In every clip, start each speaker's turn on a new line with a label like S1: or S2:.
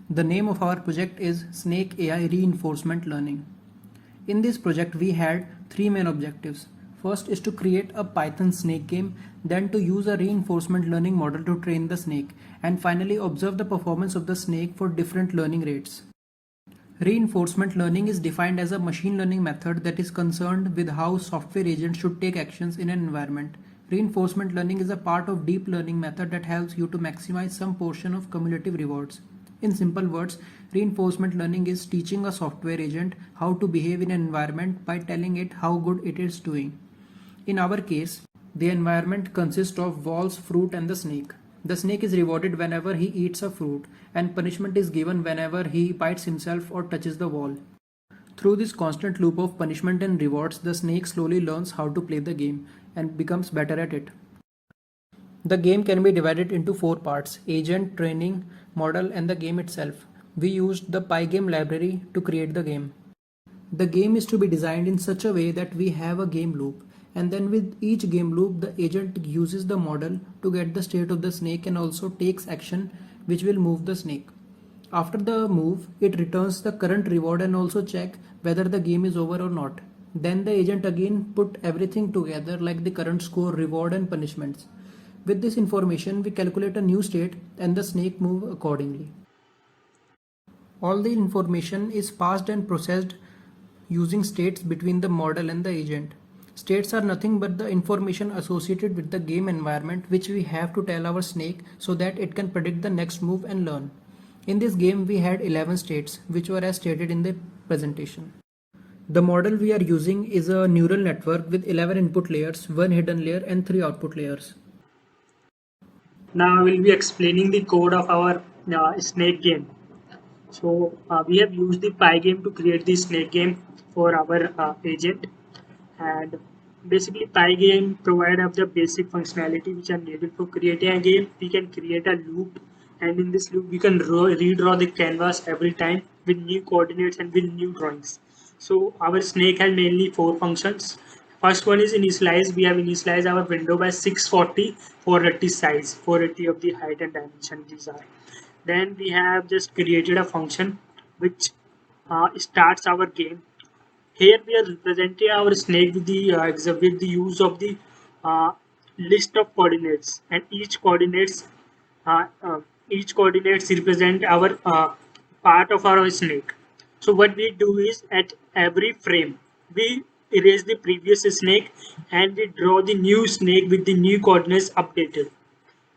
S1: The name of our project is Snake AI Reinforcement Learning. In this project, we had three main objectives. First is to create a Python snake game, then to use a reinforcement learning model to train the snake, and finally observe the performance of the snake for different learning rates. Reinforcement learning is defined as a machine learning method that is concerned with how software agents should take actions in an environment. Reinforcement learning is a part of deep learning method that helps you to maximize some portion of cumulative rewards. In simple words, reinforcement learning is teaching a software agent how to behave in an environment by telling it how good it is doing. In our case, the environment consists of walls, fruit, and the snake. The snake is rewarded whenever he eats a fruit, and punishment is given whenever he bites himself or touches the wall. Through this constant loop of punishment and rewards, the snake slowly learns how to play the game and becomes better at it. The game can be divided into four parts: agent, training, model, and the game itself. We used the Pygame library to create the game. The game is to be designed in such a way that we have a game loop, and then with each game loop, the agent uses the model to get the state of the snake and also takes action which will move the snake. After the move, it returns the current reward and also check whether the game is over or not. Then the agent again put everything together like the current score, reward, and punishments. With this information, we calculate a new state and the snake move accordingly. All the information is passed and processed using states between the model and the agent. States are nothing but the information associated with the game environment which we have to tell our snake so that it can predict the next move and learn. In this game we had 11 states which were as stated in the presentation. The model we are using is a neural network with 11 input layers, 1 hidden layer and 3 output layers.
S2: Now I will be explaining the code of our snake game. So we have used the Pygame to create the snake game for our agent, and basically Pygame provide us the basic functionality which are needed for creating a game. We can create a loop, and in this loop we can redraw the canvas every time with new coordinates and with new drawings. So our snake has mainly four functions. First one is initialize. We have initialized our window by 640, 480 size, 480 of the height and dimension these are. Then we have just created a function which starts our game. Here we are representing our snake with the use of the uh, list of coordinates, and uh, uh, each coordinates represent our part of our snake. So what we do is at every frame we erase the previous snake and we draw the new snake with the new coordinates updated,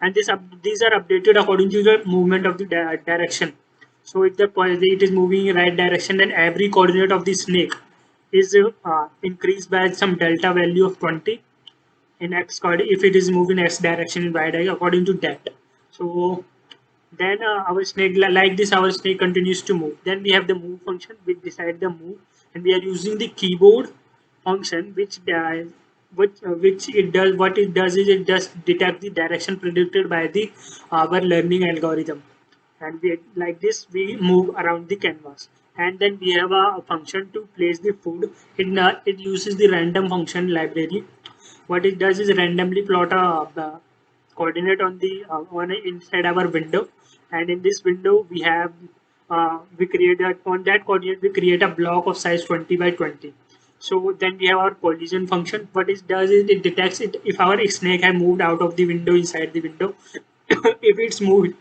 S2: and these are updated according to the movement of the direction. So if it is moving in right direction, then every coordinate of the snake is increased by some delta value of 20 in x coordinate. If it is moving x direction in y direction, according to that. So then our snake, like this, our snake continues to move. Then we have the move function which decide the move, and we are using the keyboard function which it does. What it does is it just detect the direction predicted by the our learning algorithm, and we, like this we move around the canvas. And then we have a function to place the food. It uses the random function library. What it does is randomly plot a coordinate on the on inside our window, and in this window we have we create that on that coordinate we create a block of size 20 by 20. So then we have our collision function. What it does is it detects it if our snake has moved out of the window inside the window. If it's moved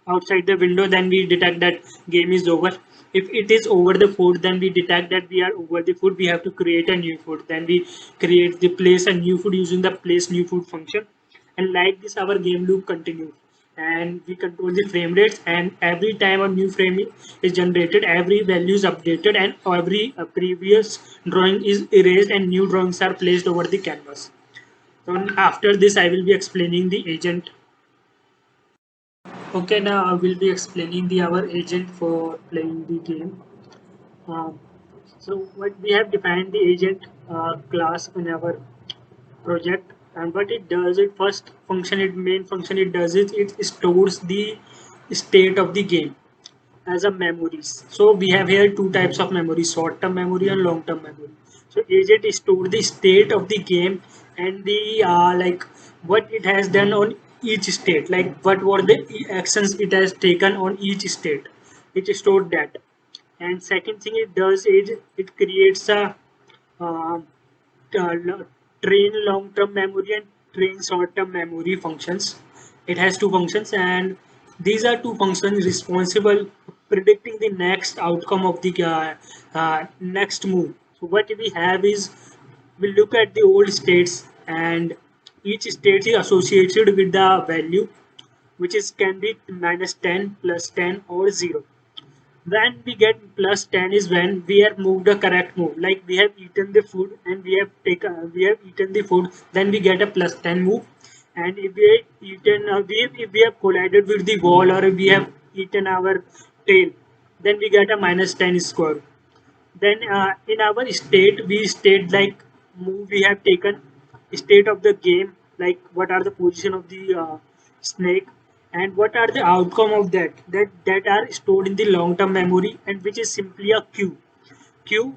S2: outside the window, then we detect that game is over. If it is over the food, then we detect that we are over the food. We have to create a new food. Then we create the place a new food using the place new food function, and like this our game loop continues. And we control the frame rates, and every time a new frame is generated, every value is updated, and every previous drawing is erased and new drawings are placed over the canvas. So after this I will be explaining the agent. Okay, now I will be explaining the our agent for playing the game. Um, so what we have defined the agent class in our project, and what it does, it first function, it main function it does is it stores the state of the game as a memories. So we have here two types of memory: short-term memory and long-term memory. So agent store the state of the game and the like what it has done on each state, like what were the actions it has taken on each state. it stored that. And second thing it does is it creates a uh, train long-term memory and train short-term memory functions. It has two functions, and these are two functions responsible predicting the next outcome of the next move. So what we have is we look at the old states, and each state is associated with the value which is can be minus 10, plus 10, or 0. When we get plus 10 is when we have moved a correct move, like we have eaten the food and we have eaten the food, then we get a plus 10 move. And if we have eaten if we have collided with the wall, or if we have eaten our tail, then we get a minus 10 score. Then in our state we state like move we have taken, state of the game, like what are the position of the snake, and what are the outcome of that are stored in the long term memory, and which is simply a queue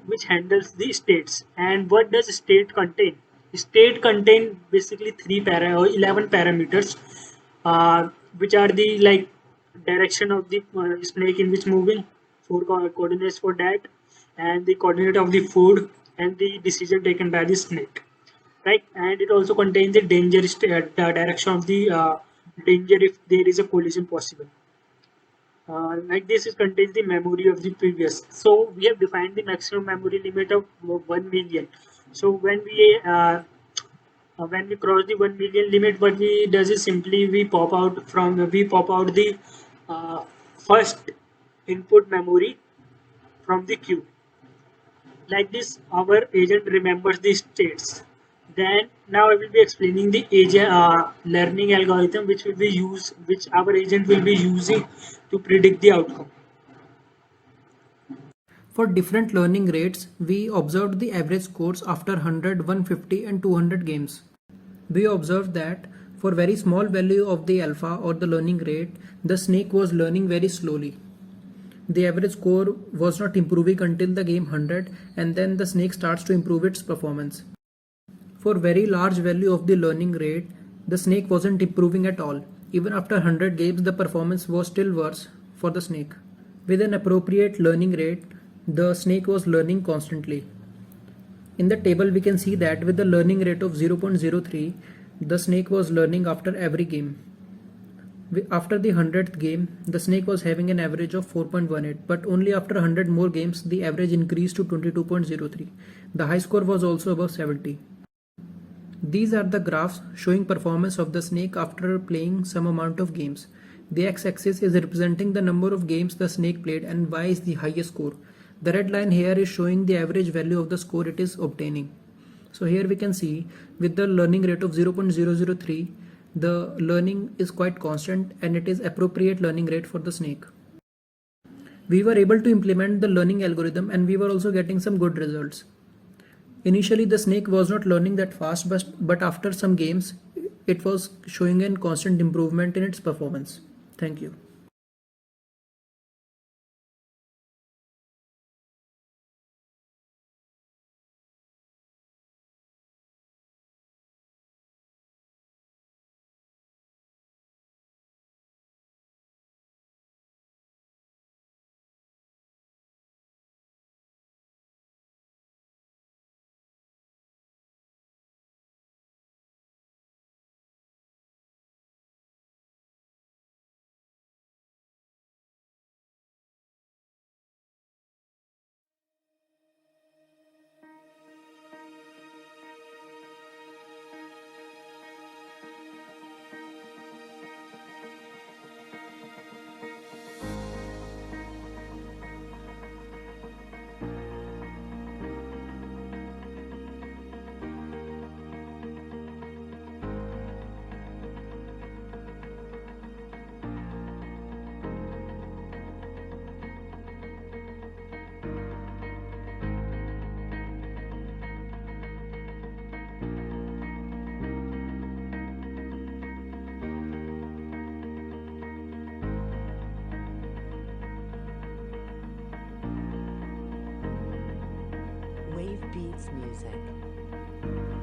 S2: which handles the states. And what does state contain? State contain basically 11 parameters, which are the like direction of the snake in which moving, four coordinates for that, and the coordinate of the food, and the decision taken by the snake, right? And it also contains the the direction of the danger if there is a collision possible. Like this, it contains the memory of the previous. So we have defined the maximum memory limit of 1 million. So when we cross the 1 million limit, what we does is simply we pop out the uh, first input memory from the queue. Like this, our agent remembers the states. Then now I will be explaining the agent learning algorithm which our agent will be using to predict the outcome.
S1: For different learning rates, we observed the average scores after 100, 150 and 200 games. We observed that for very small value of the alpha or the learning rate, the snake was learning very slowly. The average score was not improving until the game 100, and then the snake starts to improve its performance. For very large value of the learning rate, the snake wasn't improving at all. Even after 100 games, the performance was still worse for the snake. With an appropriate learning rate, the snake was learning constantly. In the table we can see that with the learning rate of 0.03, the snake was learning after every game. After the 100th game, the snake was having an average of 4.18, but only after 100 more games, the average increased to 22.03. The high score was also above 70. These are the graphs showing performance of the snake after playing some amount of games. The x-axis is representing the number of games the snake played, and y is the highest score. The red line here is showing the average value of the score it is obtaining. So here we can see with the learning rate of 0.003, the learning is quite constant and it is appropriate learning rate for the snake. We were able to implement the learning algorithm and we were also getting some good results. Initially the snake was not learning that fast, but after some games it was showing a constant improvement in its performance. Thank you.
S3: Wave Beats Music.